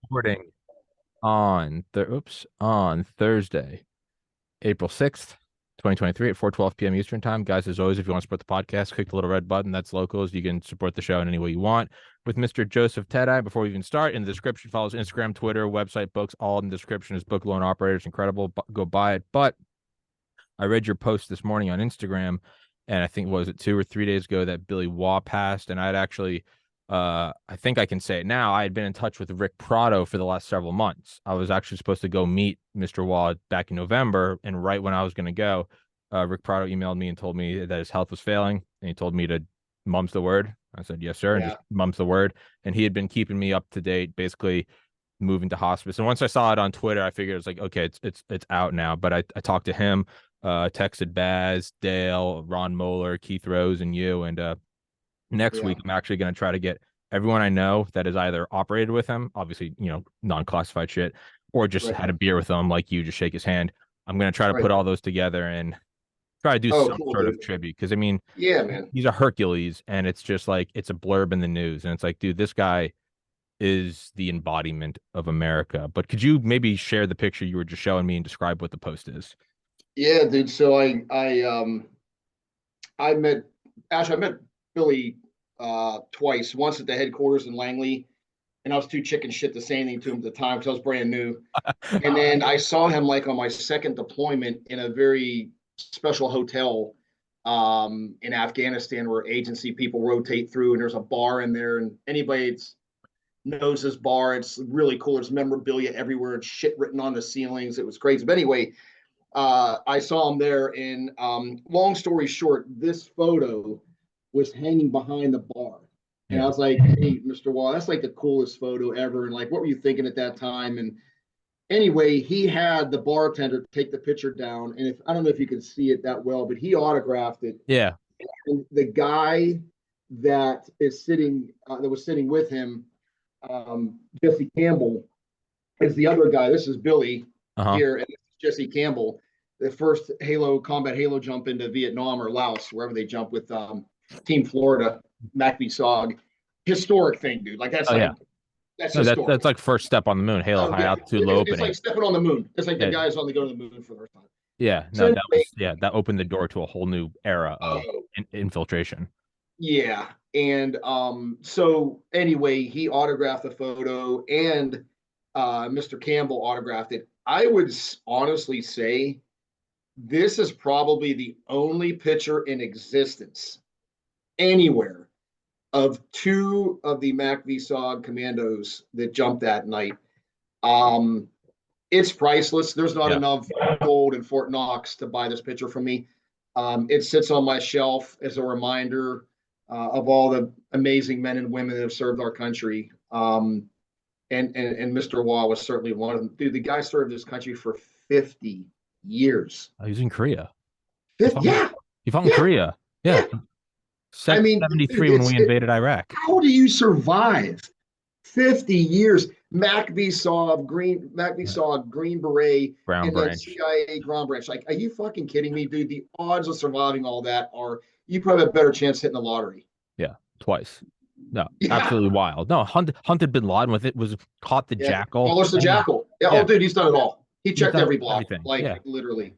recording on Thursday, April 6th, 2023 at 4:12 p.m. Eastern time. Guys, as always, if you want to support the podcast, click the little red button. That's locals. You can support the show in any way you want. With Mr. Joseph Teti, before we even start, in the description, follows Instagram, Twitter, website, books, all in the description. Is book loan operators incredible. Go buy it. But I read your post this morning on Instagram, and I think, was it 2 or 3 days ago, that Billy Waugh passed, and I'd actually, I think I can say it now, I had been in touch with Rick Prado for the last several months. I was actually supposed to go meet Mr. Waugh back in November, and right when I was going to go, Rick Prado emailed me and told me that his health was failing, and he told me to mum's the word. I said, yes, sir, and Yeah, just mum's the word. And he had been keeping me up to date, basically moving to hospice. And once I saw it on Twitter, I figured it's like, okay, it's out now. But I talked to him, texted Baz, Dale, Ron Moeller, Keith Rose, and you. And next yeah, week, I'm actually going to try to get everyone I know that has either operated with him, obviously, non-classified shit, or just right, had a beer with him, like you, just shake his hand. I'm going to try to right. put all those together and try to do Oh, some cool, sort of dude. tribute. Because I mean, Yeah, man. he's a Hercules, and it's just like it's a blurb in the news, and it's like, dude, this guy is the embodiment of America. But could you maybe share the picture you were just showing me and describe what the post is? Yeah, dude. So I met I met Billy twice. Once at the headquarters in Langley, and I was too chicken shit to say anything to him at the time because I was brand new. And then I saw him like on my second deployment in a very special hotel in Afghanistan where agency people rotate through, and there's a bar in there, and anybody that's knows this bar. It's really cool. There's memorabilia everywhere and shit written on the ceilings. It was crazy. But anyway, I saw him there. And long story short, this photo was hanging behind the bar. And I Yeah. was like, hey, Mr. Wall, that's like the coolest photo ever. And like, what were you thinking at that time? And anyway, he had the bartender take the picture down. And if I don't know if you can see it that well, but he autographed it. Yeah. And the guy that was sitting with him, Jesse Campbell, is the other guy. This is Billy Uh-huh. here, and this is Jesse Campbell, the first combat Halo jump into Vietnam or Laos, wherever they jump with Team Florida, MacBee historic thing, dude. Like Oh yeah. that's No, that's historic. like first step on the moon, Halo, Oh high yeah, altitude, low it's like opening. stepping on the moon. It's like the Yeah. guys on the go to the moon for the first time. Yeah. So No, anyway, that opened the door to a whole new era of oh infiltration. yeah, and so anyway, he autographed the photo, and Mr. Campbell autographed it. I would honestly say this is probably the only picture in existence anywhere of two of the MacVSOG commandos that jumped that night. Um, it's priceless. There's not Yeah. enough gold in Fort Knox to buy this picture from me. It sits on my shelf as a reminder of all the amazing men and women that have served our country. And Mr. Waugh was certainly one of them. Dude, the guy served this country for 50 years. Oh, he's in Korea. He fought, Yeah, he fought in yeah, Korea. Yeah. yeah. I mean, 73 when it's we invaded Iraq. how do you survive 50 years? MacV saw Green Beret Brown in that Branch. CIA Ground Branch. Like, are you fucking kidding me, dude? The odds of surviving all that are you probably have a better chance hitting the lottery. Yeah. Twice. No, Yeah, absolutely wild. No, hunted bin Laden with it, was caught the yeah. jackal. Wallace the I mean, Jackal. Yeah. Oh, yeah, dude, he's done it all. He he's checked done every block, everything. like Yeah. literally.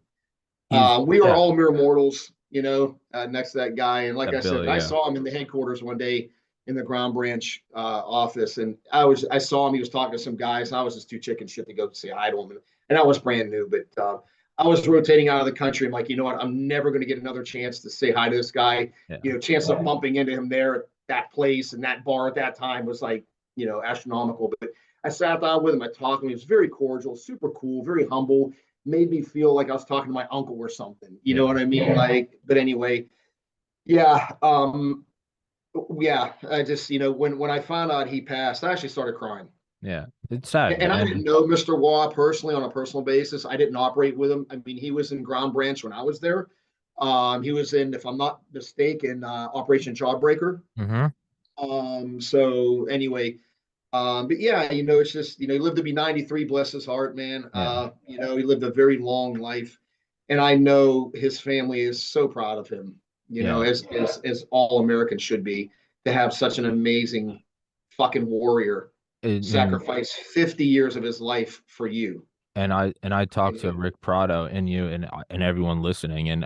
He's, We are yeah, all mere mortals, next to that guy. And like I that said, Billy. I Yeah. saw him in the headquarters one day in the ground branch office, and I saw him. He was talking to some guys. I was just too chicken shit to go say hi to him, and I was brand new, but I was rotating out of the country. I'm like, you know what? I'm never going to get another chance to say hi to this guy. Yeah. Chance of bumping into him there at that place and that bar at that time was like, astronomical. But I sat down with him. I talked to him. He was very cordial, super cool, very humble, made me feel like I was talking to my uncle or something. You know Yeah. what I mean? Like, but anyway, yeah, yeah. I just, when I found out he passed, I actually started crying. Yeah. It's sad. And I didn't know Mr. Waugh personally on a personal basis. I didn't operate with him. I mean, he was in Ground Branch when I was there. He was in, if I'm not mistaken, Operation Jawbreaker. Mm-hmm. So anyway, but yeah, it's just, he lived to be 93, bless his heart, man. Yeah. He lived a very long life. And I know his family is so proud of him, Yeah. as all Americans should be, to have such an amazing fucking warrior, sacrificed 50 years of his life for you. And I talked to Rick Prado and you and everyone listening, and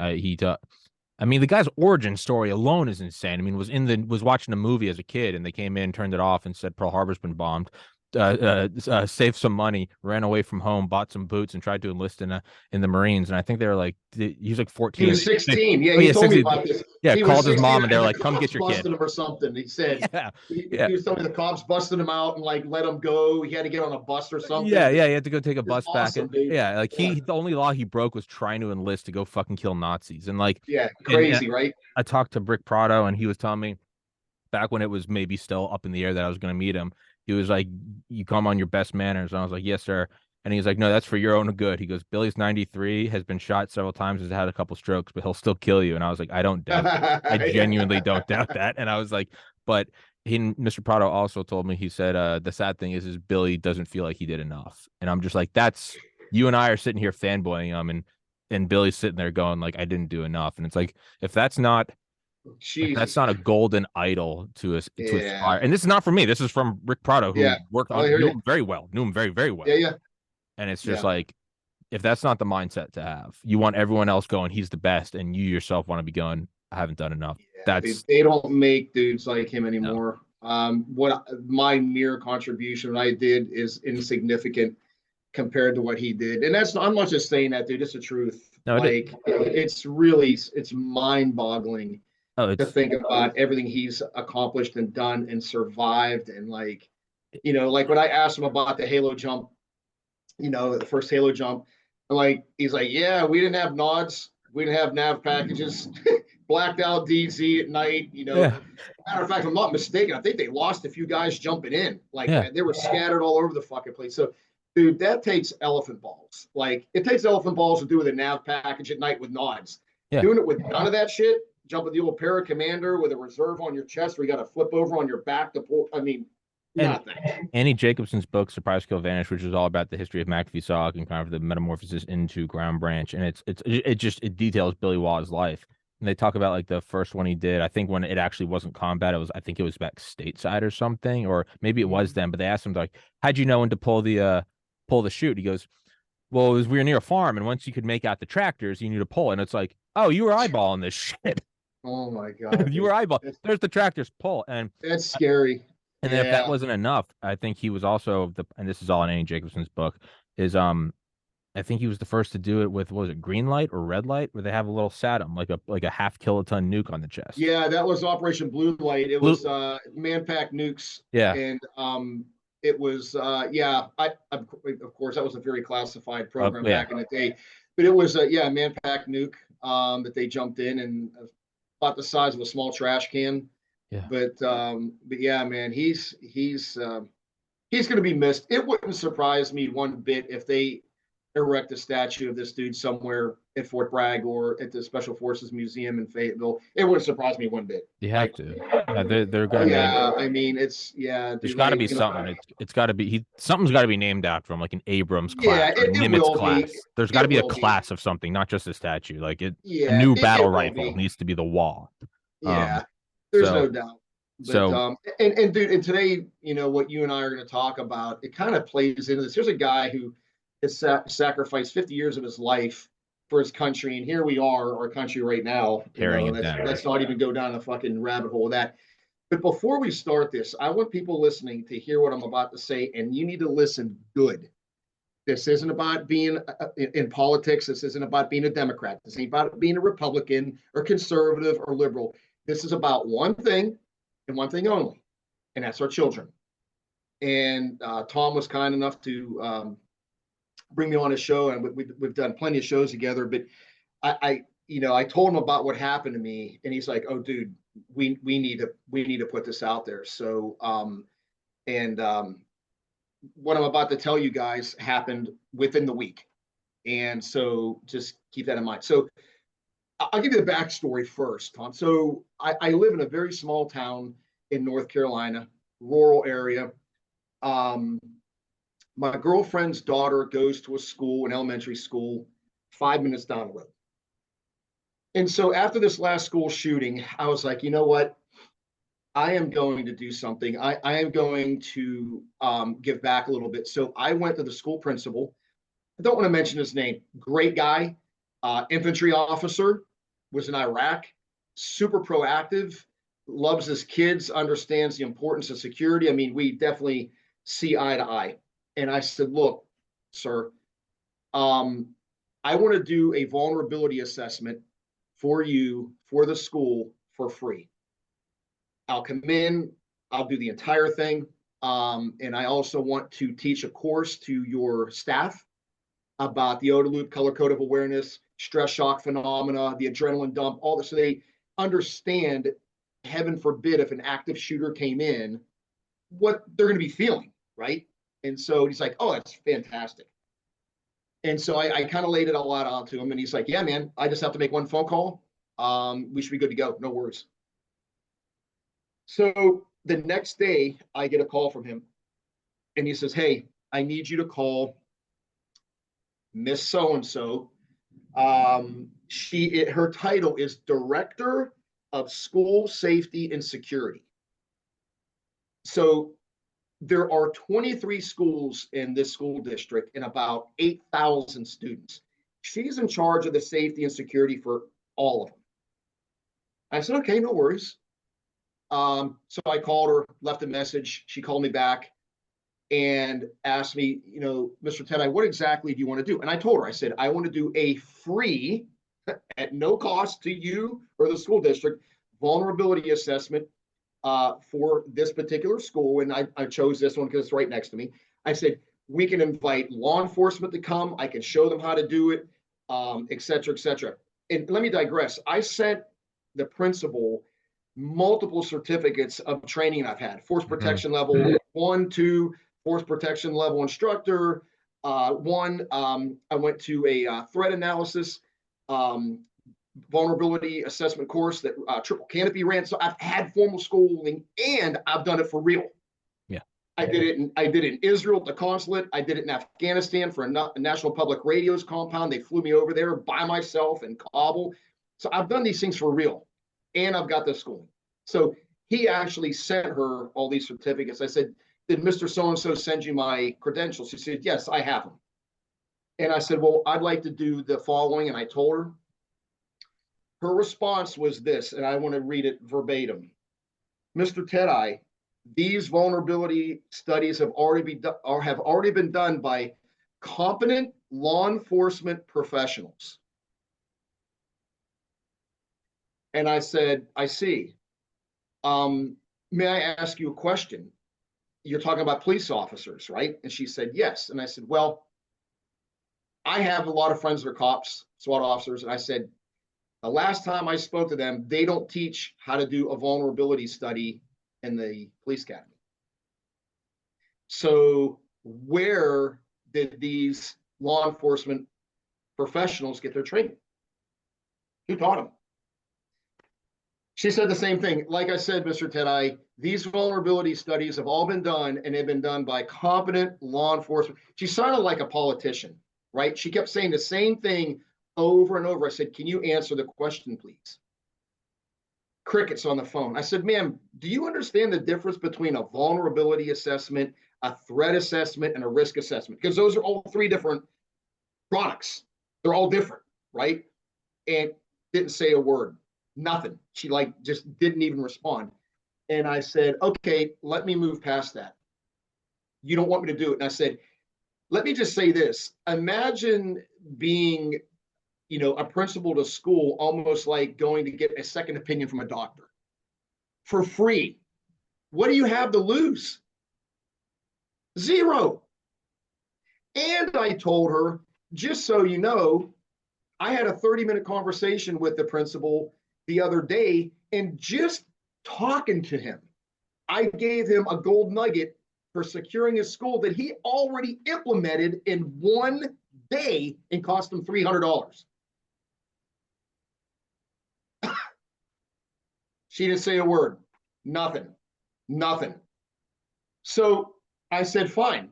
I mean, the guy's origin story alone is insane. I mean, was watching a movie as a kid, and they came in, turned it off, and said Pearl Harbor's been bombed. Saved some money, ran away from home, bought some boots, and tried to enlist in the Marines. And I think they were like, he was like He 14. was 16. Yeah, Oh he yeah, told me 16. about this. Yeah, He was called his 16 mom, and they're and the like, "Come get cops your kid." busted him or something. He said Yeah, he yeah. was telling me the cops busted him out and like let him go. He had to get on a bus or something. Yeah, yeah, he had to go take a It's bus back, awesome, and dude. yeah, like Yeah, the only law he broke was trying to enlist to go fucking kill Nazis, and like, yeah, and crazy, right? I talked to Brick Prado, and he was telling me back when it was maybe still up in the air that I was going to meet him. He was like, "You come on your best manners," and I was like, "Yes, sir." And he's like, "No, that's for your own good." He goes, "Billy's 93, has been shot several times, has had a couple strokes, but he'll still kill you." And I was like, "I don't doubt that. I genuinely don't doubt that." And I was like, but Mr. Prado also told me, he said, the sad thing is Billy doesn't feel like he did enough. And I'm just like, that's, you and I are sitting here fanboying him, and Billy's sitting there going like, I didn't do enough. And it's like, if that's not Jesus. a golden idol to Yeah, aspire. And this is not from me. This is from Rick Prado, yeah. who worked I on hear knew you. him very well, knew him very, very Yeah, well. yeah, And it's just yeah. like, if that's not the mindset to have, you want everyone else going, he's the best, and you yourself want to be going, I haven't done enough. Yeah, That's they don't make dudes like him no. anymore. What my mere contribution I did is insignificant compared to what he did, and that's I'm not just saying that, dude. It's the truth. No, it Like it's really it's mind-boggling oh to it's think about everything he's accomplished and done and survived, and like like when I asked him about the Halo jump, the first Halo jump, like he's like, yeah, we didn't have nods, we didn't have nav packages, blacked out DZ at night. yeah, Matter of fact, if I'm not mistaken, I think they lost a few guys jumping in. Like yeah. they were scattered all over the fucking place. So, dude, that takes elephant balls. Like it takes elephant balls to do with a nav package at night with nods. Yeah. Doing it with none of that shit, jump with the old para commander with a reserve on your chest where you got to flip over on your back to pull. I mean, And nothing. Annie Jacobson's book, Surprise Kill Vanish, which is all about the history of McAfee Sauk and kind of the metamorphosis into Ground Branch. And it details Billy Waugh's life. And they talk about like the first one he did. I think when it actually wasn't combat, I think it was back stateside or something, or maybe it was then, but they asked him like, how'd you know when to pull the chute? He goes, well, we were near a farm, and once you could make out the tractors, you knew to pull. And it's like, oh, you were eyeballing this shit. Oh my god, You were dude. eyeball. That's, There's the tractors, pull. that's scary. And then if that Yeah. wasn't enough, I think he was also and this is all in Annie Jacobson's book, is I think he was the first to do it with, what was it, green light or red light, where they have a little SATM, like a half kiloton nuke on the chest. Yeah, that was Operation Blue Light. It was Blue, Manpack nukes, yeah, and it was yeah. Of course that was a very classified program yeah, back in the day, but it was yeah Manpack nuke that they jumped in and about the size of a small trash can. yeah. But yeah, man, he's going to be missed. It wouldn't surprise me one bit if they erect a statue of this dude somewhere at Fort Bragg or at the Special Forces Museum in Fayetteville. It wouldn't surprise me one bit. You have Like, to. Yeah, they're gonna name. yeah, I mean, it's yeah, There's dude. got to Like, be something. It's got to be something's got to be named after him, like an Abrams class yeah, or a it Nimitz will be. class. There's got to It be a will be. class of something, not just a statue. Like a Yeah, new it battle will rifle be. needs to be the wall. Um, Yeah, there's so no doubt. But so and dude, and today, what you and I are going to talk about, it kind of plays into this. Here's a guy who has sacrificed 50 years of his life for his country, and here we are, our country right now. tearing it Let's down. let's not even go down the fucking rabbit hole of that. But before we start this, I want people listening to hear what I'm about to say, and you need to listen good. This isn't about being in politics. This isn't about being a Democrat. This ain't about being a Republican or conservative or liberal. This is about one thing and one thing only, and that's our children. And Tom was kind enough to bring me on his show, and we've done plenty of shows together. But I told him about what happened to me, and he's like, "Oh, dude, we need to put this out there." So, and what I'm about to tell you guys happened within the week, and so just keep that in mind. So, I'll give you the backstory first, Tom. So, I live in a very small town in North Carolina, rural area. Um, my girlfriend's daughter goes to a school, an elementary school, 5 minutes down the road. And so after this last school shooting, I was like, you know what? I am going to do something. I am going to give back a little bit. So I went to the school principal. I don't want to mention his name. Great guy, infantry officer, was in Iraq, super proactive, loves his kids, understands the importance of security. I mean, we definitely see eye to eye. And I said, look, sir, um, I want to do a vulnerability assessment for you, for the school, for free. I'll come in, I'll do the entire thing. And I also want to teach a course to your staff about the OODA loop, color code of awareness, stress shock phenomena, the adrenaline dump, all this. So they understand, heaven forbid, if an active shooter came in, what they're going to be feeling, right? And so he's like, oh, that's fantastic. And so I kind of laid it all out onto him. And he's like, yeah, man, I just have to make one phone call. We should be good to go. No worries. So the next day, I get a call from him. And he says, hey, I need you to call Miss So-and-so. Her title is Director of School Safety and Security. So there are 23 schools in this school district and about 8,000 students. She's in charge of the safety and security for all of them. I said, okay, no worries. So I called her, left a message. She called me back and asked me, Mr. Teti, what exactly do you want to do? And I told her, I said, I want to do a free, at no cost to you or the school district, vulnerability assessment for this particular school. And I chose this one because it's right next to me. I said, we can invite law enforcement to come. I can show them how to do it, et cetera, et cetera. And let me digress. I sent the principal multiple certificates of training I've had: force protection level 1, 2, force protection level instructor. I went to a threat analysis vulnerability assessment course that Triple Canopy ran. So I've had formal schooling and I've done it for real. Yeah. I did it in Israel at the consulate. I did it in Afghanistan for a National Public Radio's compound. They flew me over there by myself in Kabul. So I've done these things for real. And I've got the schooling. So he actually sent her all these certificates. I said, did Mr. So-and-so send you my credentials? She said, yes, I have them. And I said, well, I'd like to do the following. And I told her. Her response was this, and I want to read it verbatim. Mr. Teti, these vulnerability studies have already been done by competent law enforcement professionals. And I said, I see. May I ask you a question? You're talking about police officers, right? And she said, yes. And I said, well, I have a lot of friends that are cops, SWAT officers. And I said, the last time I spoke to them, they don't teach how to do a vulnerability study in the police academy. So where did these law enforcement professionals get their training? Who taught them? She said the same thing. Like I said, Mr. Teti, these vulnerability studies have all been done, and they've been done by competent law enforcement. She sounded like a politician, right? She kept saying the same thing over and over. I said, can you answer the question, please? Crickets on the phone. I said, ma'am, do you understand the difference between a vulnerability assessment, a threat assessment, and a risk assessment? Because those are all three different products. They're all different, right? And didn't say a word. Nothing. She just didn't even respond. And I said, okay, let me move past that. You don't want me to do it. And I said, let me just say this. Imagine being, a principal to school, almost like going to get a second opinion from a doctor for free. What do you have to lose? Zero. And I told her, just so you know, I had a 30-minute conversation with the principal the other day, and just talking to him, I gave him a gold nugget for securing his school that he already implemented in one day and cost him $300. She didn't say a word. Nothing. So I said, fine.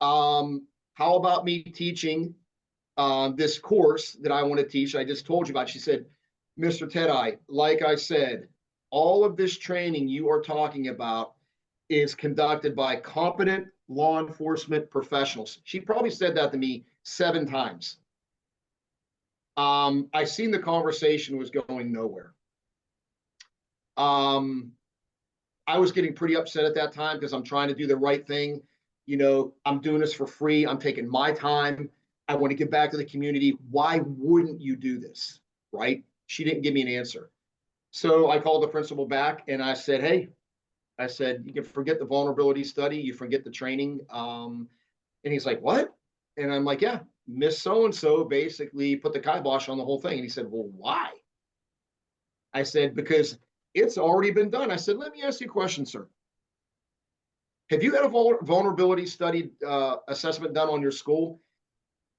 How about me teaching this course that I want to teach? I just told you about. She said, Mr. Teti, like I said, all of this training you are talking about is conducted by competent law enforcement professionals. She probably said that to me 7 times. I seen the conversation was going nowhere. I was getting pretty upset at that time because I'm trying to do the right thing. You know, I'm doing this for free. I'm taking my time. I want to give back to the community. Why wouldn't you do this? Right? She didn't give me an answer. So I called the principal back and I said, hey, I said, you can forget the vulnerability study. You forget the training. And he's like, what? And I'm like, yeah, Miss So-and-so basically put the kibosh on the whole thing. And he said, well, why? I said, because it's already been done. I said, let me ask you a question, sir. Have you had a vulnerability study assessment done on your school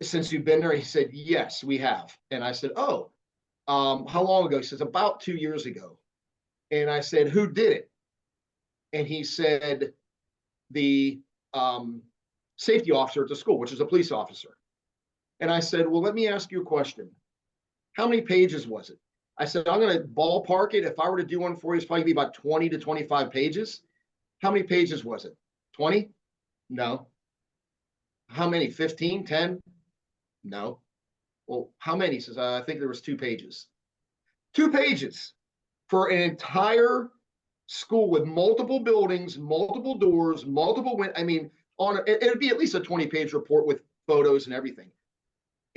since you've been there? He said, yes, we have. And I said, oh, how long ago? He says, about 2 years ago. And I said, who did it? And he said, the safety officer at the school, which is a police officer. And I said, well, let me ask you a question. How many pages was it? I said, I'm going to ballpark it. If I were to do one for you, it's probably be about 20 to 25 pages. How many pages was it? 20? No. How many? 15, 10? No. Well, how many? He says, I think there was 2 pages. 2 pages for an entire school with multiple buildings, multiple doors, multiple windows. I mean, it'd be at least a 20-page report with photos and everything.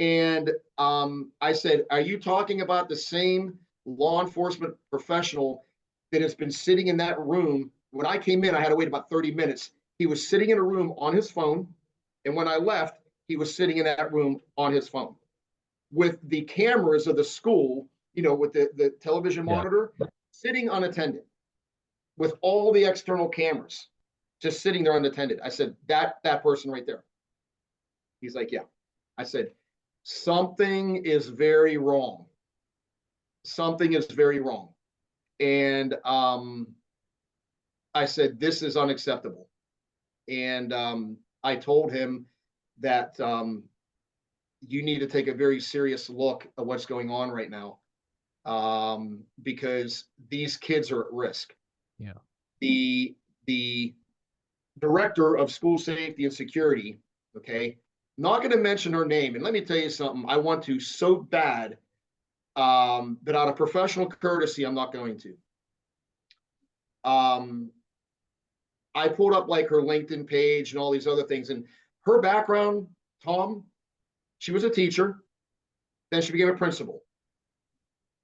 And I said, are you talking about the same law enforcement professional that has been sitting in that room? When I came in, I had to wait about 30 minutes. He was sitting in a room on his phone. And when I left, he was sitting in that room on his phone with the cameras of the school, you know, with the television monitor, sitting unattended with all the external cameras, just sitting there unattended. I said, that person right there. He's like, yeah. I said, something is very wrong. Something is very wrong. And I said, this is unacceptable. And I told him that you need to take a very serious look at what's going on right now, because these kids are at risk. Yeah. The director of school safety and security, okay, not going to mention her name. And let me tell you something, I want to so bad, but out of professional courtesy, I'm not going to. I pulled up like her LinkedIn page and all these other things. And her background, Tom, she was a teacher. Then she became a principal.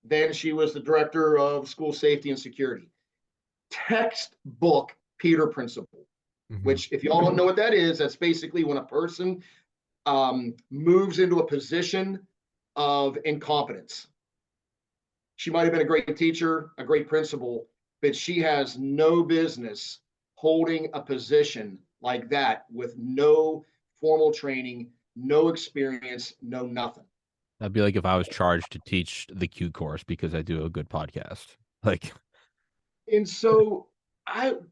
Then she was the director of school safety and security. Textbook Peter principle, which if y'all don't know what that is, that's basically when a person moves into a position of incompetence. She might have been a great teacher, a great principal, but she has no business holding a position like that with no formal training, no experience, no nothing. That'd be like if I was charged to teach the Q course because I do a good podcast. Like, and so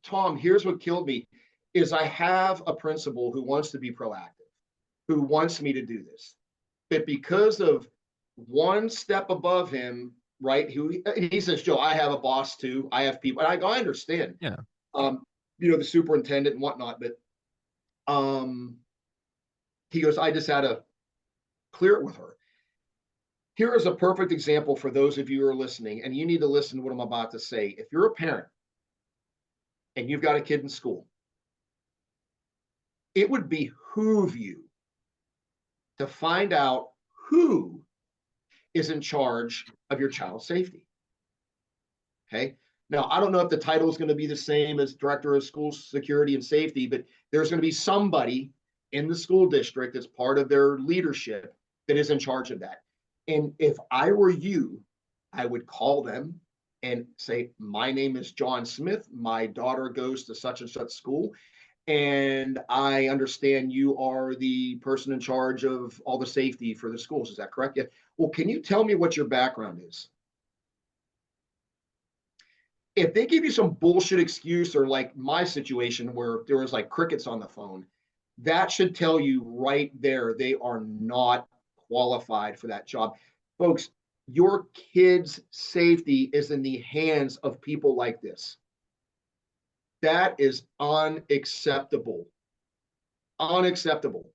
Tom, here's what killed me is I have a principal who wants to be proactive, who wants me to do this. But because of one step above him, right? He says, Joe, I have a boss too. I have people. And I understand. yeah. You know, the superintendent and whatnot, but he goes, I just had to clear it with her. Here is a perfect example for those of you who are listening, and you need to listen to what I'm about to say. If you're a parent and you've got a kid in school, it would behoove you to find out who is in charge of your child's safety. Okay. Now, I don't know if the title is going to be the same as director of school security and safety, but there's going to be somebody in the school district that's part of their leadership that is in charge of that. And if I were you, I would call them and say, my name is John Smith. My daughter goes to such and such school. And I understand you are the person in charge of all the safety for the schools. Is that correct? Yeah. Well, can you tell me what your background is? If they give you some bullshit excuse, or like my situation where there was like crickets on the phone, that should tell you right there they are not qualified for that job. Folks, Your kids' safety is in the hands of people like this. That is unacceptable. Unacceptable.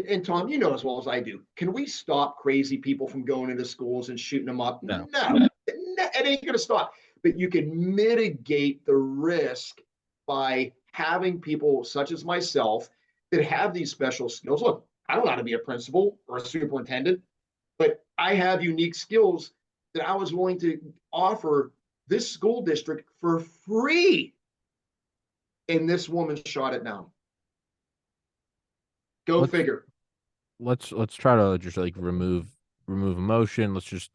And Tom, you know as well as I do, can we stop crazy people from going into schools and shooting them up? No. No, it ain't going to stop. But you can mitigate the risk by having people such as myself that have these special skills. Look, I don't know how to be a principal or a superintendent, but I have unique skills that I was willing to offer this school district for free. And this woman shot it down. Go Let's figure. let's try to just like remove emotion. Let's just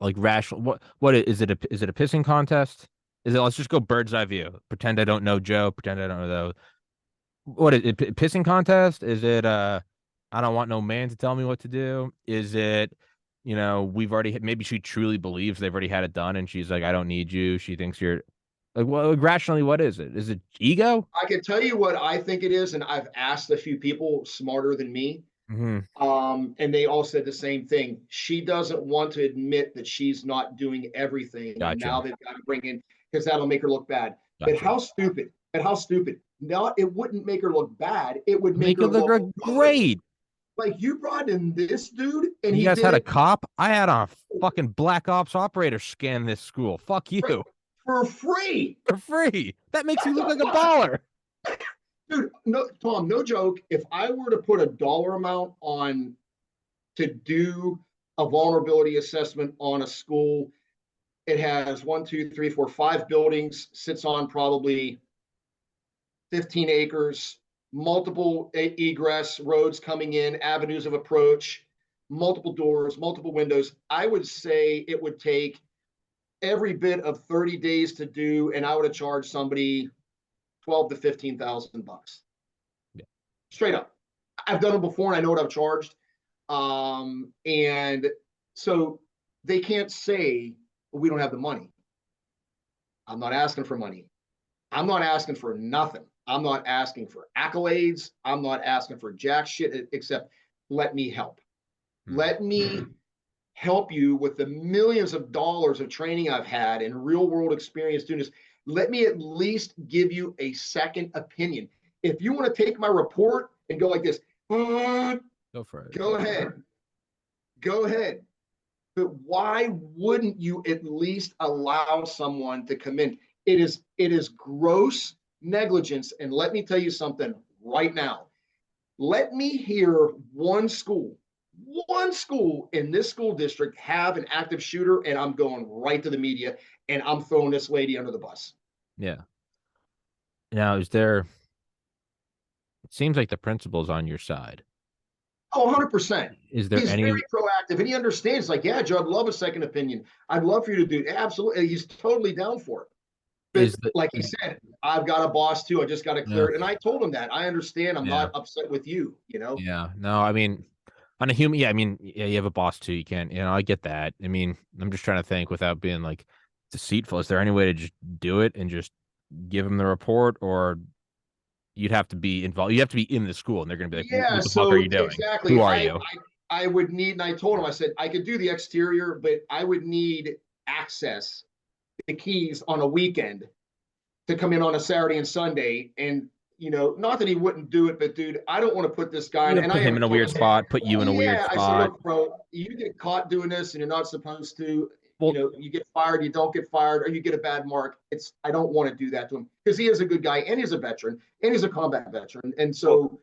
like rational. What is it? Is it a pissing contest? Is it? Let's just go bird's eye view. Pretend I don't know Joe. Pretend I don't know. What is it? Pissing contest? Is it? I don't want no man to tell me what to do. Is it? We've already maybe she truly believes they've already had it done, and she's like, I don't need you. She thinks you're like, well, rationally, what is it? Is it ego? I can tell you what I think it is, and I've asked a few people smarter than me, Mm-hmm. and they all said the same thing. She doesn't want to admit that she's not doing everything, and now Gotcha. they've got to bring in because that'll make her look bad. But Gotcha. how stupid! But how stupid! No, it wouldn't make her look bad. It would make Make her it look look good. great. Like you brought in this dude, and You he guys did had a it cop? I had a fucking black ops operator scan this school. Fuck right, you. for free. For free. That makes you What look the like a fuck? baller. Dude, no, Tom, no joke. If I were to put a dollar amount on to do a vulnerability assessment on a school, it has 1, 2, 3, 4, 5 buildings, sits on probably 15 acres, multiple egress roads coming in, avenues of approach, multiple doors, multiple windows. I would say it would take every bit of 30 days to do, and I would have charged somebody 12 to 15,000 bucks. Yeah. Straight up. I've done it before and I know what I've charged. And so they can't say, well, we don't have the money. I'm not asking for money. I'm not asking for nothing. I'm not asking for accolades. I'm not asking for jack shit except let me help. Let me help you with the millions of dollars of training I've had and real world experience doing this. Let me at least give you a second opinion. If you want to take my report and go like this, Go for it. go ahead. Go ahead. But why wouldn't you at least allow someone to come in? It is gross negligence. And let me tell you something right now. Let me hear one school in this school district have an active shooter, and I'm going right to the media and I'm throwing this lady under the bus. Yeah. Now, it seems like the principal's on your side. Oh, 100%. Is there He's any, very proactive and he understands, like, yeah, Joe, I'd love a second opinion. I'd love for you to do it. Absolutely. He's totally down for it. But is the, like he said, I've got a boss too. I just got to yeah, clear it. And I told him that. I understand. I'm yeah, not upset with you, yeah. No, I mean, on a human, yeah, I mean, yeah, you have a boss too. You can't, I get that. I mean, I'm just trying to think without being like deceitful. Is there any way to just do it and just give him the report, or you'd have to be involved? You have to be in the school, and they're going to be like, Yeah, "What the fuck are so you doing? exactly. Who are I, you?" I I would need, and I told him, I said I could do the exterior, but I would need access, the keys on a weekend to come in on a Saturday and Sunday. And not that he wouldn't do it, but dude, I don't want to put this guy in. You And put I him even in a told weird him, spot, put you in a weird yeah, I said, spot. look, bro, you get caught doing this and you're not supposed to. Well, You get fired, you don't get fired, or you get a bad mark. I don't want to do that to him because he is a good guy and he's a veteran and he's a combat veteran. And well, so,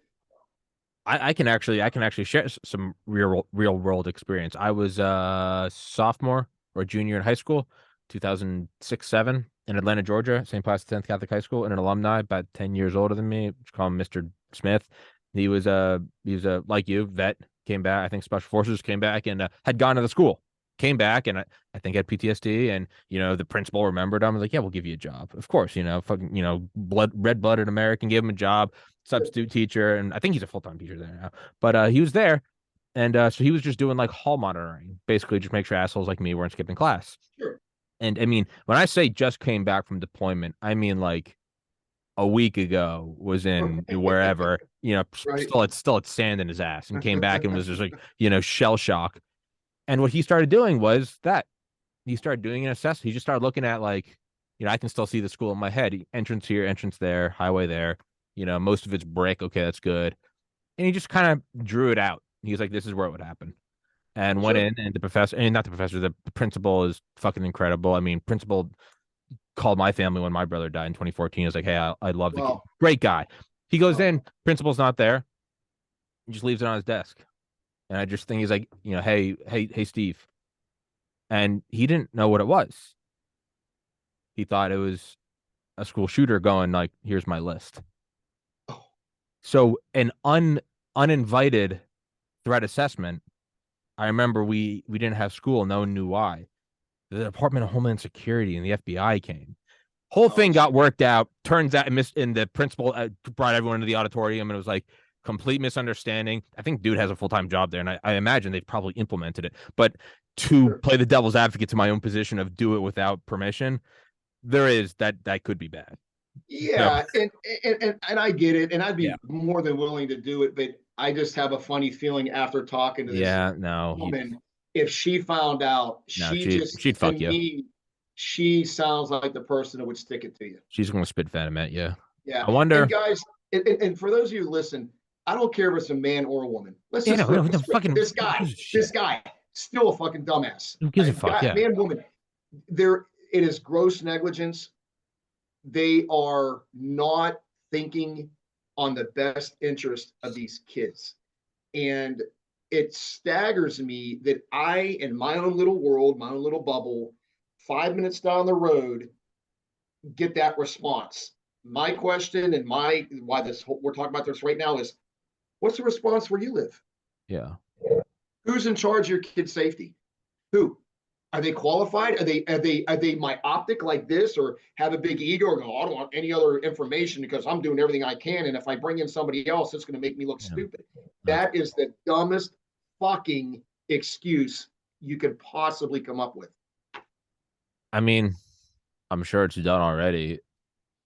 I can actually share some real world experience. I was a sophomore or junior in high school, 2006-07 in Atlanta, Georgia, St. Pius X Catholic High School, and an alumni about 10 years older than me. Just call him Mr. Smith. He was a like you vet, came back. I think Special Forces, came back and had gone to the school. Came back and I think had PTSD, and the principal remembered him. I was like, yeah, we'll give you a job, of course. Fucking red blooded American, gave him a job, substitute teacher, and I think he's a full time teacher there now. But he was there, and so he was just doing like hall monitoring, basically just make sure assholes like me weren't skipping class. sure. And I mean, when I say just came back from deployment, I mean like a week ago was in wherever, Right. still at sand in his ass, and came back and was just like, shell shock. And what he started doing was that he started doing an assessment. He just started looking at like, I can still see the school in my head. Entrance here, entrance there, highway there. Most of it's brick. Okay, that's good. And he just kind of drew it out. He was like, this is where it would happen. And went Sure. in, and the professor, and not the professor, the principal is fucking incredible. I mean, principal called my family when my brother died in 2014. He was like, hey, I love the kid. Well, Great guy. He goes well, in, principal's not there. He just leaves it on his desk. And I just think he's like, hey, Steve. And he didn't know what it was. He thought it was a school shooter going like, here's my list. oh, So an uninvited threat assessment. I remember we didn't have school. No one knew why. The Department of Homeland Security and the FBI came. Whole oh, thing got worked out. Turns out, and the principal brought everyone into the auditorium, and it was like complete misunderstanding. I think dude has a full-time job there, and I imagine they've probably implemented it. But to sure. play the devil's advocate to my own position of do it without permission, there is that could be bad. So Yeah, and I get it, and I'd yeah, be more than willing to do it, but I just have a funny feeling after talking to this yeah, no, woman, if she found out, no, she just she'd to fuck you. me, she sounds like the person that would stick it to you. She's gonna spit venom at you. Yeah, I and wonder. guys, and for those of you who listen, I don't care if it's a man or a woman. Let's Yeah, just no, no, flip the no, script. fucking This who guy, gives a this shit? guy, still a fucking dumbass. Who gives a fuck? Guy, Yeah, man, woman, there it is gross negligence. They are not thinking on the best interest of these kids. And it staggers me that I, in my own little world, my own little bubble, 5 minutes down the road, get that response. My question and why this we're talking about this right now is, what's the response where you live? yeah. Who's in charge of your kid's safety? Who? Are they qualified? Are they myopic like this, or have a big ego, or go, I don't want any other information because I'm doing everything I can, and if I bring in somebody else, it's going to make me look Yeah. stupid. That's, That is the dumbest fucking excuse you could possibly come up with. I mean, I'm sure it's done already.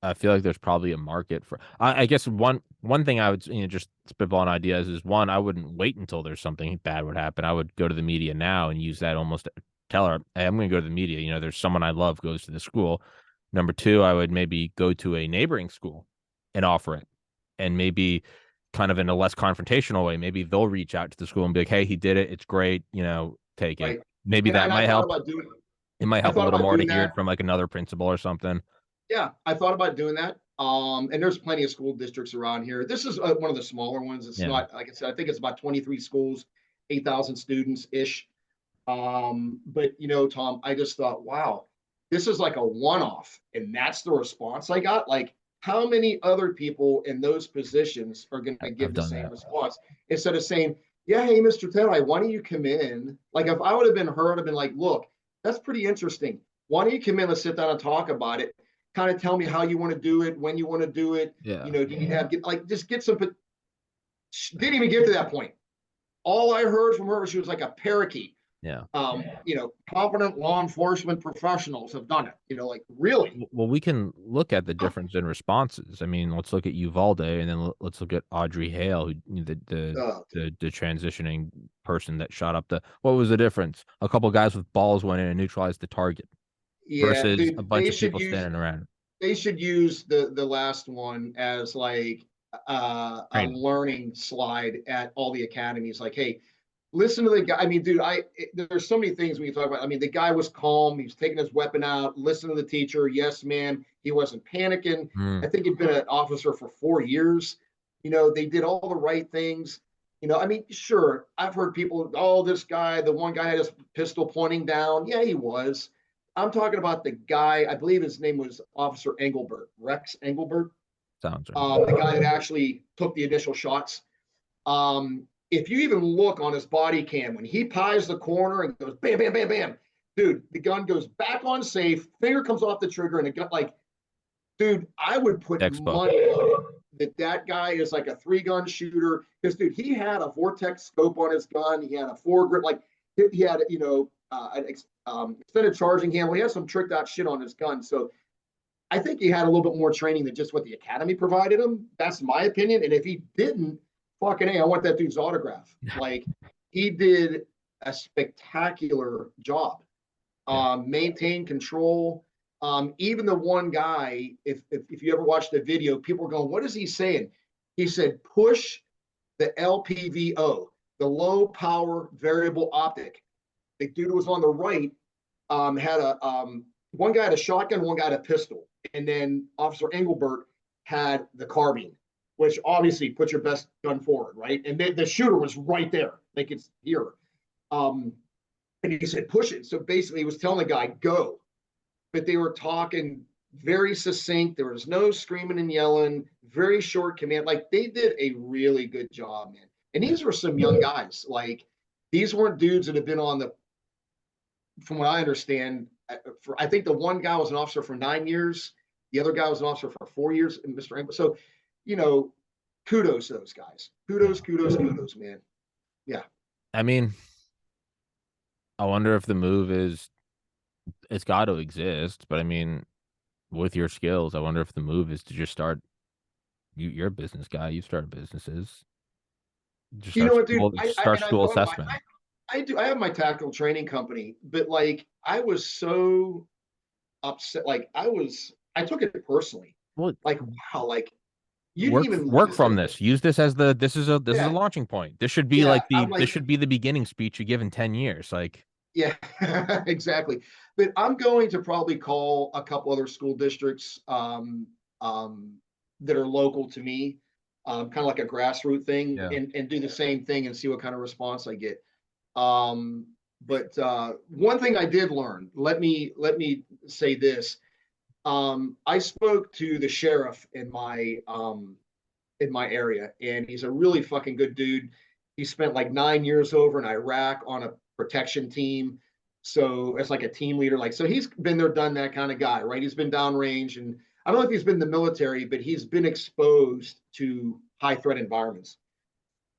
I feel like there's probably a market for. I guess one thing I would just spitballing ideas is one, I wouldn't wait until there's something bad would happen. I would go to the media now and use that almost to tell her, hey, I'm going to go to the media. There's someone I love goes to the school. Number two, I would maybe go to a neighboring school and offer it, and maybe kind of in a less confrontational way. Maybe they'll reach out to the school and be like, hey, he did it. It's great. Take it. Right. Maybe that And I might thought help. about doing It might I help a thought little about more to doing hear that. it from like another principal or something. Yeah, I thought about doing that. And there's plenty of school districts around here. This is one of the smaller ones. It's Yeah. not, like I said, I think it's about 23 schools, 8,000 students ish. But Tom, I just thought, wow, this is like a one-off, and that's the response I got. Like, how many other people in those positions are going to I've give the done same that. response instead of saying, yeah, hey, Mr. Teti, why don't you come in? Like, if I would have been her, I'd have been like, look, that's pretty interesting. Why don't you come in? Let's sit down and talk about it. Kind of tell me how you want to do it, when you want to do it. Yeah. Do you have just get some? Didn't even get to that point. All I heard from her, she was like a parakeet. Yeah. Competent law enforcement professionals have done it. Like, really? Well, we can look at the difference in responses. I mean, let's look at Uvalde, and then let's look at Audrey Hale, who the transitioning person that shot up the. What was the difference? A couple guys with balls went in and neutralized the target Yeah, versus a dude, bunch of people standing around. they should use the last one as like a Training. learning slide at all the academies. Like, hey, listen to the guy. I mean, dude, there's so many things we can talk about. I mean, the guy was calm. He was taking his weapon out. Listen to the teacher. Yes, ma'am. He wasn't panicking. Mm. I think he'd been an officer for 4 years. They did all the right things. I mean, sure, I've heard people, oh, this guy, the one guy had his pistol pointing down. Yeah, he was. I'm talking about the guy, I believe his name was Officer Engelbert, Rex Engelbert, Sounds right. the guy that actually took the initial shots. If you even look on his body cam, when he pies the corner and goes bam, bam, bam, bam, dude, the gun goes back on safe, finger comes off the trigger, and the gun, like, dude, I would put Expo. money on it that guy is like a 3-gun shooter. Because, dude, he had a vortex scope on his gun. He had a foregrip, like he had, an extended charging handle. He had some tricked out shit on his gun. So I think he had a little bit more training than just what the academy provided him. That's my opinion. And if he didn't, fucking A, I want that dude's autograph. Like, he did a spectacular job. Yeah. Maintain control. Even the one guy, if you ever watched the video, people were going, "What is he saying?" He said, "Push the LPVO, the low power variable optic." The dude who was on the right had a one guy had a shotgun, one guy had a pistol, and then Officer Engelbert had the carbine, which obviously put your best gun forward, right? And the shooter was right there, like it's here. Um, and he said, "Push it." So basically, he was telling the guy, "Go," but they were talking very succinct. There was no screaming and yelling. Very short command. Like they did a really good job, man. And these were some young guys. Like these weren't dudes that have been on the, from what I understand, I think the one guy was an officer for 9 years. The other guy was an officer for 4 years, and Mr. Engel. So, you know, kudos to those guys. Kudos, man. Yeah. I mean, I wonder if the move is it's got to exist, but I mean, with your skills, I wonder if the move is to just start. You're a business guy. You started businesses. Just You know start what, dude? school. Start I school thought about assessment. I do. I have my tactical training company, but like I was so upset. Like I took it personally. Well, Like wow, like you didn't work even look work at from this. this. Use this as the this is a Yeah, launching point. This should be yeah. like I'm this like, should be the beginning speech you give in 10 years. Like, yeah, exactly. But I'm going to probably call a couple other school districts that are local to me, kind of like a grassroots thing, yeah. and do the same thing and see what kind of response I get. Um, but one thing I did learn, let me say this. I spoke to the sheriff in my area, and he's a really fucking good dude. He spent like 9 years over in Iraq on a protection team. So as like a team leader, like so he's been there, done that kind of guy, right? He's been downrange, and I don't know if he's been in the military, but he's been exposed to high threat environments.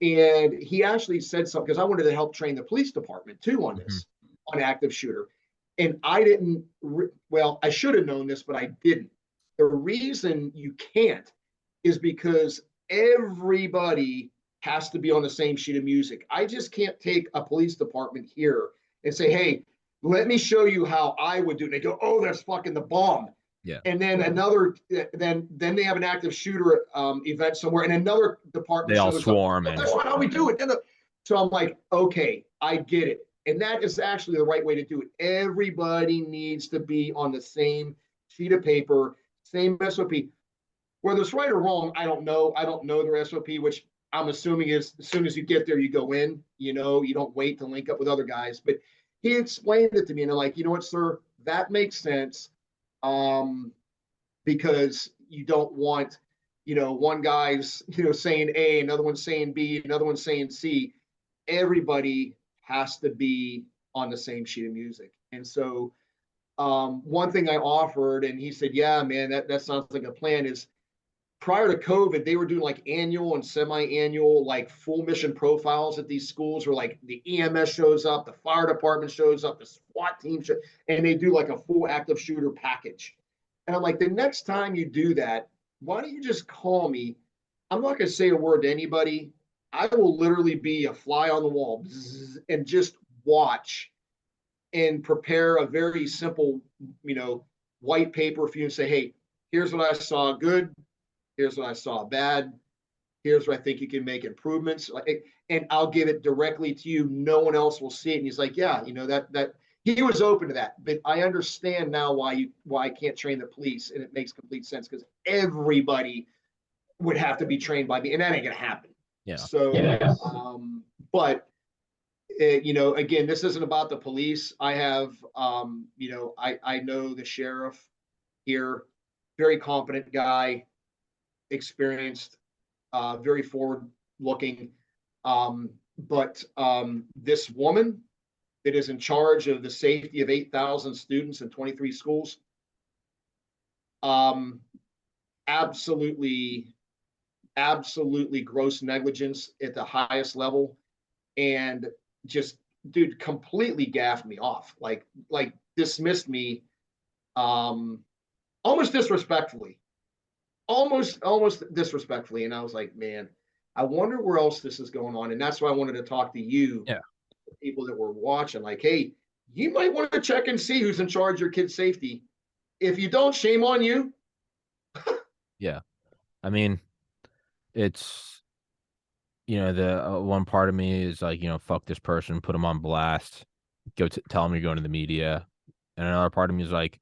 And he actually said something because I wanted to help train the police department too on Mhm. this, on active shooter. And I didn't, well, I should have known this, but I didn't. The reason you can't is because everybody has to be on the same sheet of music. I just can't take a police department here and say, "Hey, let me show you how I would do it." And they go, "Oh, that's fucking the bomb." Yeah. And then another, then they have an active shooter event somewhere, and another They department all shows up. swarm "Oh, and that's not how we do it." So I'm like, okay, I get it. And that is actually the right way to do it. Everybody needs to be on the same sheet of paper, same SOP. Whether it's right or wrong, I don't know. I don't know their SOP, which I'm assuming is as soon as you get there, you go in. You don't wait to link up with other guys. But he explained it to me, and I'm like, you know what, sir, that makes sense. Um, because you don't want, one guy's, saying A, another one's saying B, another one's saying C. Everybody has to be on the same sheet of music. And so one thing I offered, and he said, "Yeah, man, that sounds like a plan," is prior to COVID, they were doing like annual and semi-annual, like full mission profiles at these schools where like the EMS shows up, the fire department shows up, the SWAT team and they do like a full active shooter package. And I'm like, the next time you do that, why don't you just call me? I'm not going to say a word to anybody. I will literally be a fly on the wall and just watch and prepare a very simple, white paper for you and say, "Hey, here's what I saw good. Here's what I saw bad. Here's where I think you can make improvements." And I'll give it directly to you. No one else will see it. And he's like, "Yeah, that he was open to that." But I understand now why I can't train the police, and it makes complete sense because everybody would have to be trained by me, and that ain't gonna happen. yeah. So, but again, this isn't about the police. I have, I know the sheriff here, very competent guy, experienced, very forward looking. But this woman that is in charge of the safety of 8,000 students in 23 schools, um, absolutely, absolutely gross negligence at the highest level. And just, dude, completely gaffed me off, like dismissed me, um, almost disrespectfully, almost disrespectfully. And I was like, man, I wonder where else this is going on. And that's why I wanted to talk to you Yeah. people that were watching, like, hey, you might want to check and see who's in charge of your kid's safety. If you don't, shame on you. Yeah. I mean, it's, the one part of me is like, fuck this person, put them on blast, tell them you're going to the media. And another part of me is like,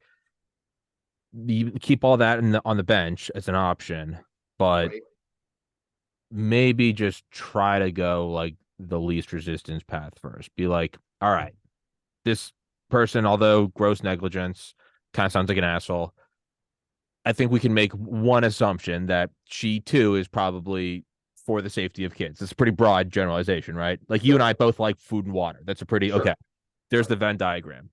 you keep all that on the bench as an option, but Right. maybe just try to go like the least resistance path first. Be like, all right, this person, although gross negligence, kind of sounds like an asshole. I think we can make one assumption that she too is probably for the safety of kids. It's a pretty broad generalization, right? Like you and I both like food and water. That's a pretty okay. There's the Venn diagram.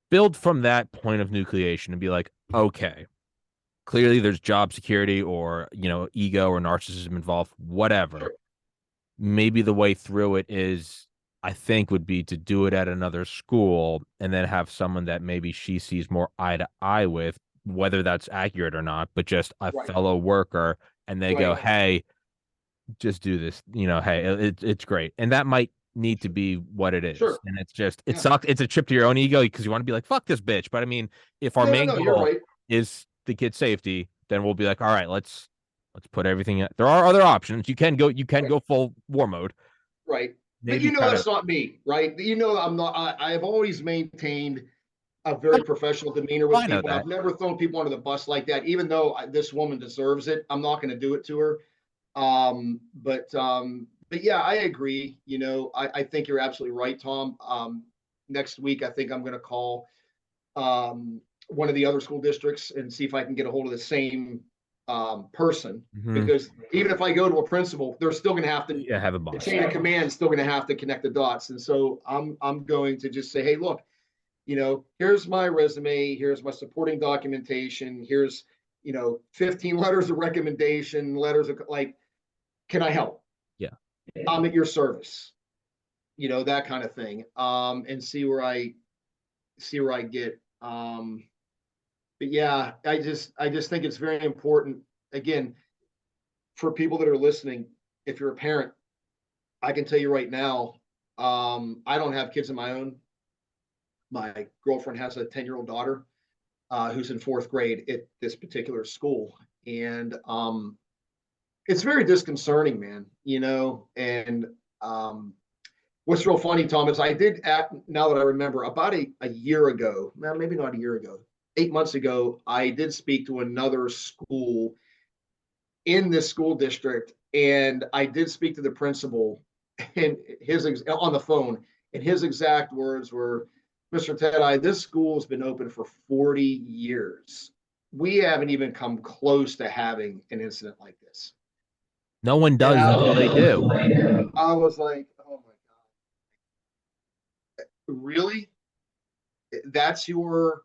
Build from that point of nucleation and be like, okay, clearly there's job security or, ego or narcissism involved, whatever. Maybe the way through it is, I think, would be to do it at another school and then have someone that maybe she sees more eye to eye with, whether that's accurate or not, but just a fellow worker. And they go, hey, just do this, hey, it's great. And that might need to be what it is. Sure. And it's just, it sucks. It's a chip to your own ego because you want to be like, fuck this bitch. But I mean, if our main goal is the kid's safety, then we'll be like, all right, let's put everything in. There are other options. You can go full war mode. Right. Maybe but that's not me, right? I'm not, I have always maintained a very professional demeanor with people. I've never thrown people under the bus like that, even though this woman deserves it. I'm not going to do it to her. But yeah, I agree. I think you're absolutely right, Tom. Next week, I think I'm going to call one of the other school districts and see if I can get a hold of the same person. Because even if I go to a principal, they're still going to have to have a boss. The chain of command is still going to have to connect the dots. And so I'm going to just say, hey, look, here's my resume, here's my supporting documentation, here's 15 letters of recommendation, letters of like, can I help? Yeah. I'm at your service, that kind of thing. And see where I get. But yeah, I just think it's very important, again, for people that are listening. If you're a parent, I can tell you right now, I don't have kids of my own. My girlfriend has a 10-year-old daughter who's in 4th grade at this particular school. And it's very disconcerting, man, and what's real funny, Tom, is I did now that I remember, about a year ago, maybe not a year ago, 8 months ago, I did speak to another school in this school district, and I did speak to the principal and on the phone, and his exact words were, Mr. Teti, this school has been open for 40 years. We haven't even come close to having an incident like this. No one does until they do. I was like, oh my God. Really? That's your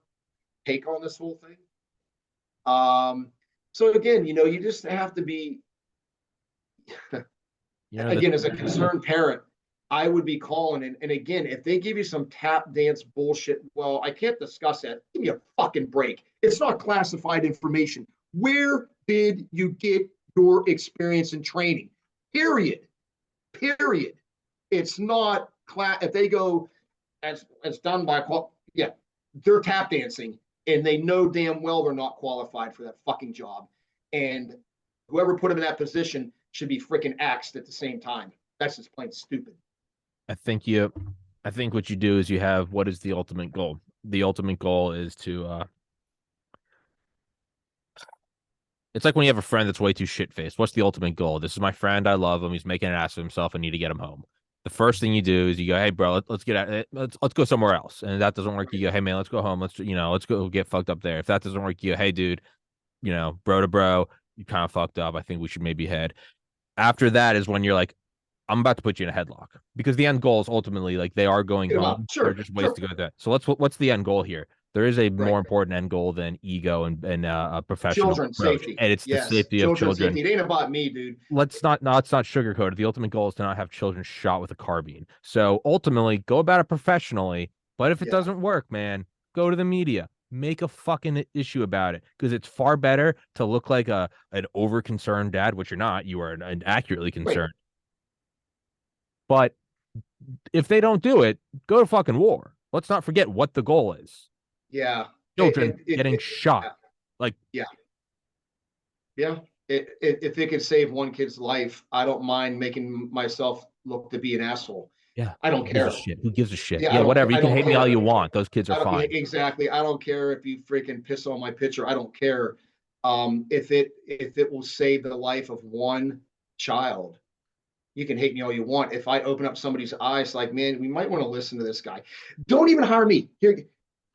take on this whole thing? So again, you just have to be, again, as a concerned parent, I would be calling. And again, if they give you some tap dance bullshit, well, I can't discuss that. Give me a fucking break. It's not classified information. Where did you get your experience and training? Period. It's not if they go, as done by, they're tap dancing and they know damn well they're not qualified for that fucking job. And whoever put them in that position should be freaking axed at the same time. That's just plain stupid. I think what you do is you have, what is the ultimate goal? The ultimate goal is to it's like when you have a friend that's way too shit-faced. What's the ultimate goal? This is my friend. I love him. He's making an ass of himself. I need to get him home. The first thing you do is you go, hey, bro, let's get out. Let's go somewhere else. And if that doesn't work, you go, hey, man, let's go home. Let's go get fucked up there. If that doesn't work, you go, hey, dude, bro to bro, you kind of fucked up. I think we should maybe head. After that is when you're like, I'm about to put you in a headlock, because the end goal is ultimately like they are going home. Sure, there's just ways to go with that. So what's the end goal here? There is a more important end goal than ego and professional children's safety, and it's the safety of children. Safety. It ain't about me, dude. Let's not sugarcoat it. The ultimate goal is to not have children shot with a carbine. So ultimately, go about it professionally. But if it doesn't work, man, go to the media. Make a fucking issue about it, because it's far better to look like an over concerned dad, which you're not. You are an accurately concerned. But if they don't do it, go to fucking war. Let's not forget what the goal is. Yeah. Children getting shot. Yeah. Like, yeah. Yeah. If it could save one kid's life, I don't mind making myself look to be an asshole. yeah, I don't who gives a care. shit? Who gives a shit? Yeah, Yeah, whatever. You I can don't hate me all care. you want. Those kids are I don't fine. exactly. I don't care if you freaking piss on my picture. I don't care. If it will save the life of one child, you can hate me all you want. If I open up somebody's eyes, like, man, we might want to listen to this guy. Don't even hire me. Here,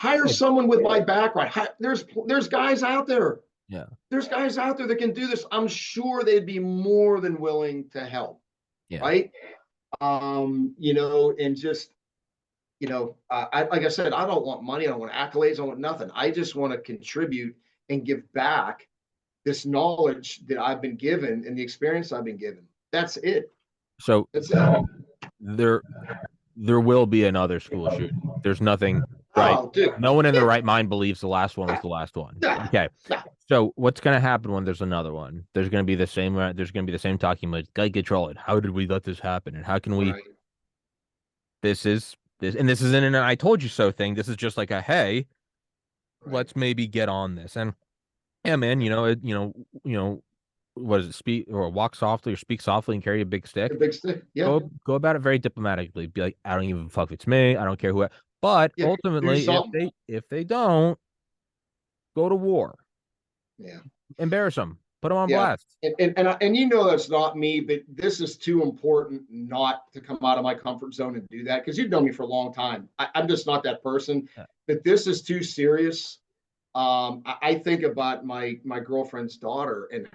hire someone with my background. There's guys out there. Yeah. There's guys out there that can do this. I'm sure they'd be more than willing to help. Yeah. Right. And just like I said, I don't want money. I don't want accolades. I don't want nothing. I just want to contribute and give back this knowledge that I've been given and the experience I've been given. That's it. So That's it. there will be another school shooting. There's nothing, right? Oh, dude. No one in their right mind believes the last one was the last one. Okay. So what's going to happen when there's another one? There's going to be the same. There's going to be the same talking about gotta control it. How did we let this happen? And how can we? Right. This isn't an "I told you so" thing. This is just like a hey, let's maybe get on this. And yeah, man, what is it? Speak or walk softly or speak softly and carry a big stick. A big stick. Yeah. Go about it very diplomatically. Be like, I don't even fuck if it's me. I don't care who. But Yeah, ultimately, if they don't, go to war. Yeah. Embarrass them. Put them on Yeah. blast. And that's not me, but this is too important not to come out of my comfort zone and do that because you've known me for a long time. I'm just not that person. Yeah. But this is too serious. I think about my girlfriend's daughter and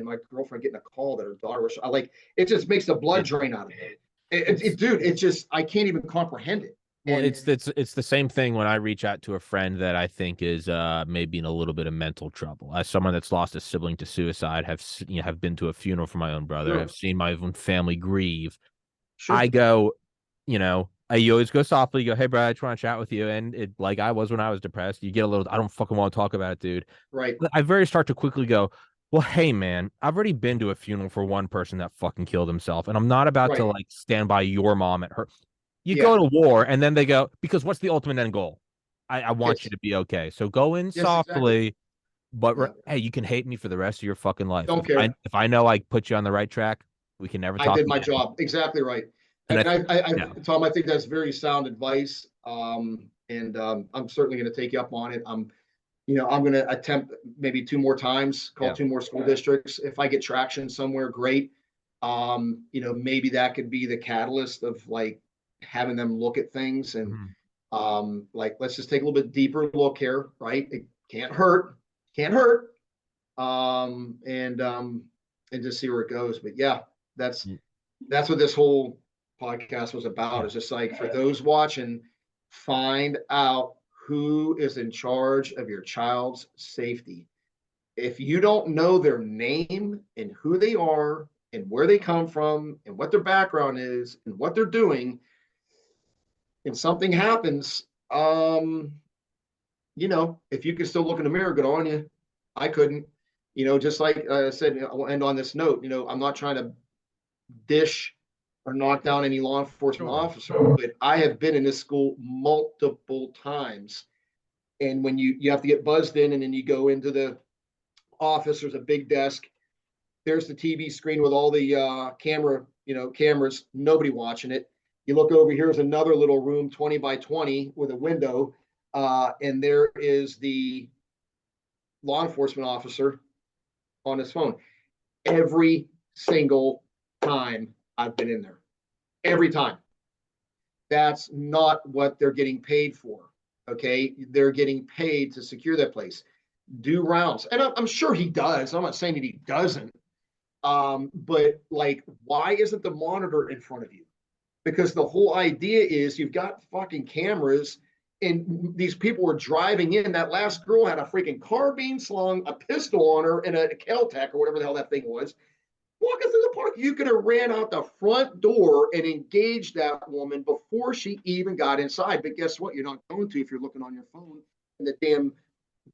my girlfriend getting a call that her daughter was like. It just makes the blood drain out of me. Dude, it just I can't even comprehend it. Well, And it's the same thing when I reach out to a friend that I think is maybe in a little bit of mental trouble. As someone that's lost a sibling to suicide, have been to a funeral for my own brother, Sure. have seen my own family grieve. Sure. I go, you always go softly. You go, hey, bro, I just want to chat with you. And it like I was when I was depressed. You get a little, I don't fucking want to talk about it, dude. Right. I very start to quickly go, well, hey, man, I've already been to a funeral for one person that fucking killed himself, and I'm not about to like stand by your mom at her. You go to war, and then they go, because what's the ultimate end goal? I want you to be okay. So go in softly, exactly. But hey, you can hate me for the rest of your fucking life. Don't care. If I know I put you on the right track, we can never talk. I did my job. Exactly right. And Tom, I think that's very sound advice. I'm certainly going to take you up on it. I'm going to attempt maybe 2 more times, call 2 more school districts. If I get traction somewhere, great. Maybe that could be the catalyst of like having them look at things and like, let's just take a little bit deeper look here, right? It can't hurt, and just see where it goes. But yeah, that's what this whole podcast was about. Is just like for those watching, find out who is in charge of your child's safety. If you don't know their name and who they are and where they come from and what their background is and what they're doing, and something happens, if you can still look in the mirror, good on you. I couldn't, just like I said, I'll end on this note. I'm not trying to dish or knock down any law enforcement officer, but I have been in this school multiple times. And when you have to get buzzed in, and then you go into the office, there's a big desk. There's the TV screen with all the cameras, nobody watching it. You look over, here's another little room, 20 by 20 with a window. And there is the law enforcement officer on his phone. Every single time I've been in there. Every time. That's not what they're getting paid for. Okay. They're getting paid to secure that place. Do rounds. And I'm sure he does. I'm not saying that he doesn't. But like, why isn't the monitor in front of you? Because the whole idea is you've got fucking cameras, and these people were driving in. That last girl had a freaking carbine slung, a pistol on her, and a Kel-Tec or whatever the hell that thing was. Walking through the park, you could have ran out the front door and engaged that woman before she even got inside. But guess what? You're not going to if you're looking on your phone, and the damn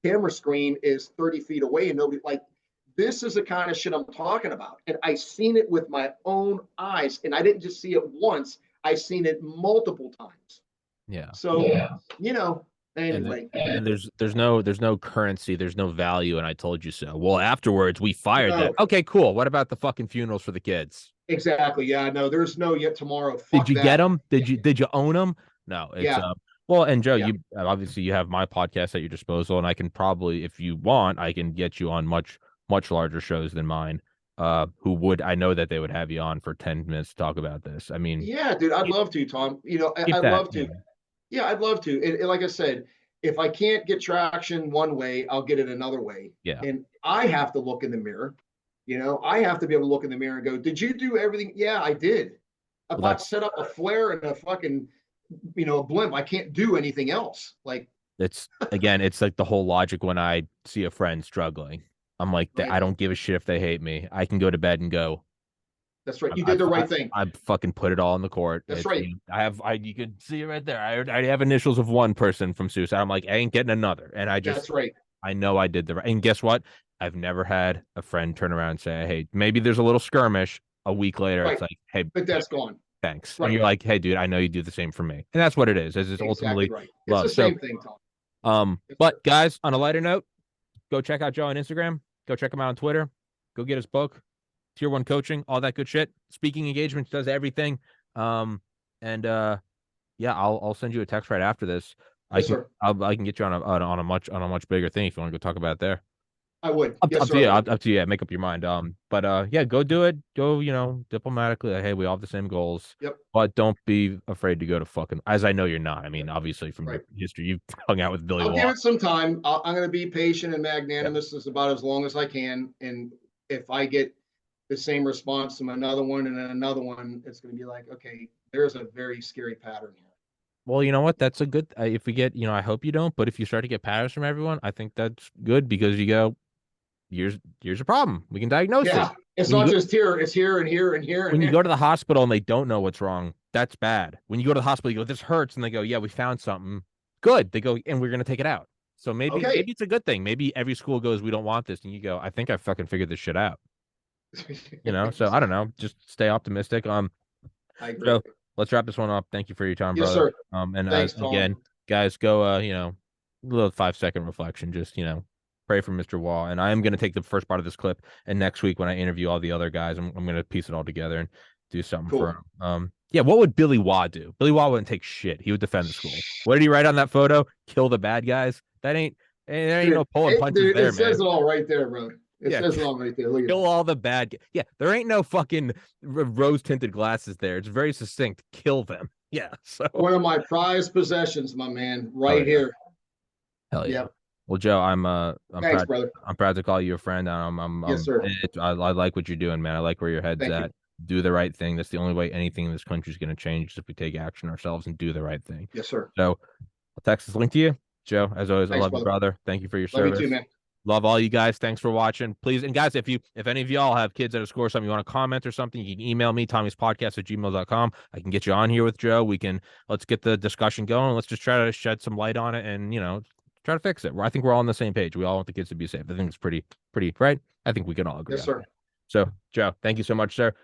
camera screen is 30 feet away, and nobody like. This is the kind of shit I'm talking about. And I seen it with my own eyes. And I didn't just see it once. I've seen it multiple times. Yeah. So, you know, anyway. And there's no currency, there's no value, and I told you so. Well, afterwards we fired them. Okay, cool. What about the fucking funerals for the kids? Exactly. Yeah. No, there's no yet tomorrow. Did Fuck you get that. them? Did you own them? No, it's Yeah. well, and Joe, Yeah. you obviously you have my podcast at your disposal, and I can probably, if you want, I can get you on much larger shows than mine. Who would I know that they would have you on for 10 minutes to talk about this? I mean, Yeah, dude, I'd love to, Tom. You know, keep I'd that. love to. Yeah, I'd love to. And like I said, if I can't get traction one way, I'll get it another way. Yeah. And I have to look in the mirror. You know, I have to be able to look in the mirror and go, did you do everything? Yeah, I did. If I set up a flare and a fucking, a blimp, I can't do anything else. Like, it's again, it's like the whole logic when I see a friend struggling. I'm like, right. I don't give a shit if they hate me. I can go to bed and go, that's right. You did the right thing. I fucking put it all in the court. That's right. You could see it right there. I have initials of one person from suicide. I'm like, I ain't getting another. And that's right. I know I did the right. And guess what? I've never had a friend turn around and say, hey, maybe there's a little skirmish. A week later, right. It's like, hey, but that's gone. Thanks. Right. And you're like, hey, dude, I know you do the same for me. And that's what it is. It's exactly ultimately right. love. It's the same thing, Tom. But guys, on a lighter note, go check out Joe on Instagram. Go check him out on Twitter. Go get his book, Tier 1 Coaching, all that good shit. Speaking engagements, does everything. Yeah, I'll send you a text right after this. I can get you on a much bigger thing if you want to go talk about it there. I would. Up to you. Up to you. Yeah, make up your mind. Yeah, go do it. Go, diplomatically. Hey, we all have the same goals. Yep. But don't be afraid to go to fucking. As I know you're not. I mean, obviously from your history, you've hung out with Billy. I'll give it some time. I'm going to be patient and magnanimous as about as long as I can. And if I get the same response from another one and then another one, it's going to be like, okay, there's a very scary pattern here. Well, you know what? That's a good. If we get, I hope you don't. But if you start to get patterns from everyone, I think that's good because you go. Here's a problem. We can diagnose it. It's not just here. It's here and here and here. When you go to the hospital and they don't know what's wrong, that's bad. When you go to the hospital, you go, this hurts. And they go, yeah, we found something. Good. They go, and we're going to take it out. So maybe it's a good thing. Maybe every school goes, we don't want this. And you go, I think I fucking figured this shit out. So I don't know. Just stay optimistic. I agree. So let's wrap this one up. Thank you for your time, brother. Sir. And thanks, again, guys, go, a little 5-second reflection. Just, pray for Mr. Wall. And I am going to take the first part of this clip. And next week, when I interview all the other guys, I'm going to piece it all together and do something for him. Yeah, what would Billy Waugh do? Billy Waugh wouldn't take shit. He would defend the school. What did he write on that photo? Kill the bad guys. There ain't no pulling punches there, man. It says it all right there, bro. It says it all right there. Look at kill all the bad. Yeah, there ain't no fucking rose-tinted glasses there. It's very succinct. Kill them. Yeah. So one of my prized possessions, my man, right here. Hell yeah. Well, Joe, Thanks, brother. I'm proud to call you a friend. Yes, sir. I like what you're doing, man. I like where your head's at. Do the right thing. That's the only way anything in this country is going to change is if we take action ourselves and do the right thing. Yes, sir. So I'll text this link to you. Joe, as always, I love you, brother. Thank you for your service. Love you too, man. Love all you guys. Thanks for watching. Please, and guys, if any of y'all have kids at a school or something, you want to comment or something, you can email me, tommyspodcast@gmail.com. I can get you on here with Joe. Let's get the discussion going. Let's just try to shed some light on it and, try to fix it. I think we're all on the same page. We all want the kids to be safe. I think it's pretty right. I think we can all agree. Yes, sir. So, Joe, thank you so much, sir.